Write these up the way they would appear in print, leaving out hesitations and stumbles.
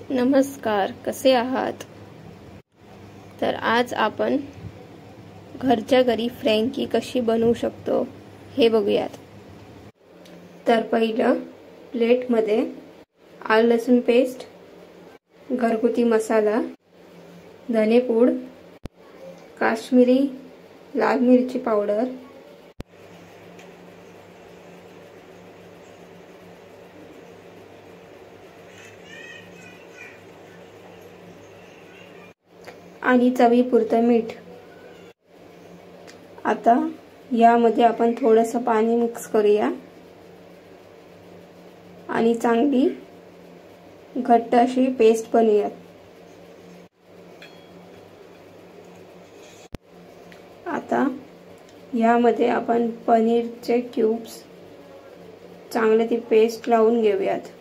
नमस्कार, कसे आहात? तर आज आपण घरच्या घरी फ्रँकी कशी बनवू शकतो हे बघूयात। तर पहिलं प्लेटमध्ये आलं लसूण पेस्ट, घरगुती मसाला, धनेपूड, काश्मीरी लाल मिरची पावडर, आणि चवीपुरतं मीठ। आता यामध्ये आपण थोडंसं पाणी मिक्स करूया आणि चांगली घट्ट अशी पेस्ट बनवूया। आता यामध्ये आपण पनीरचे क्यूब्स चांगले ती पेस्ट लावून घेऊयात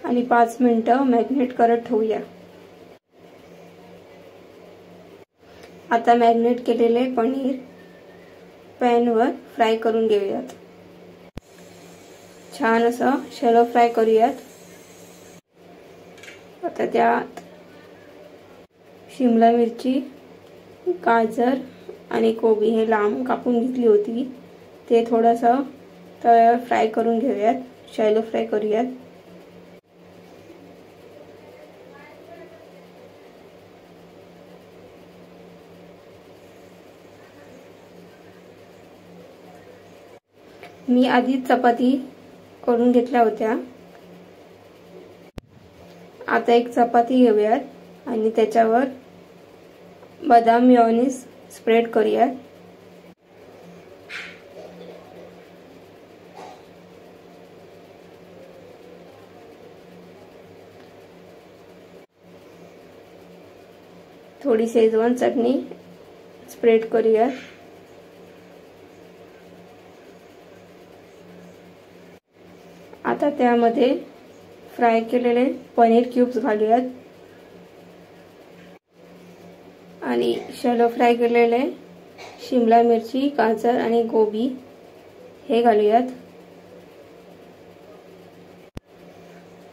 आणि 5 मिनिटं मॅरिनेट करत ठेवूया। आता मॅरिनेट केलेले पनीर पॅनवर फ्राय करून घेऊयात। छान असं शॅलो फ्राय करूयात। आता त्यात शिमला मिरची, गाजर आणि कोबी हे लांब कापून घेतली होती, ते थोडंसं तव्यावर फ्राय करून घेऊयात, शॅलो फ्राय करूयात। मी आधी चपाती करून घेतल्या होत्या। आता एक चपाती घेऊयात आणि त्याच्यावर बदाम मेयोनीज स्प्रेड करूयात। थोडी शेजवान चटणी स्प्रेड करूयात। आता त्यामध्ये फ्राय केलेले पनीर क्यूब्स घालूयात आणि शॅलो फ्राय केलेले शिमला मिरची, गाजर आणि कोबी हे घालूयात।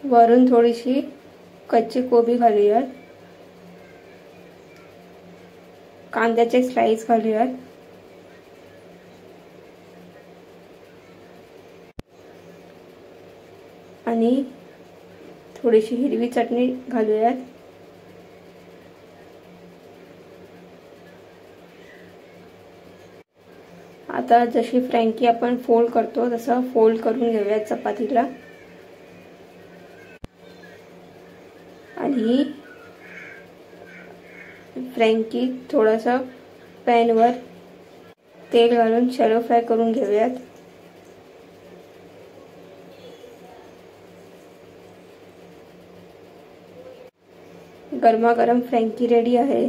वरून थोडीशी कच्ची कोबी घालूयात, कांद्याचे स्लाइस घालूयात आणि थोडीशी हिरवी चटणी घालूयात। आता जशी फ्रँकी आपण फोल्ड करतो तसं फोल्ड करून घेऊयात चपातीला आणि फ्रँकी थोडंसं पॅनवर तेल घालून शॅलो फ्राय करून घेऊयात। गरमागरम फ्रँकी रेडी आहे।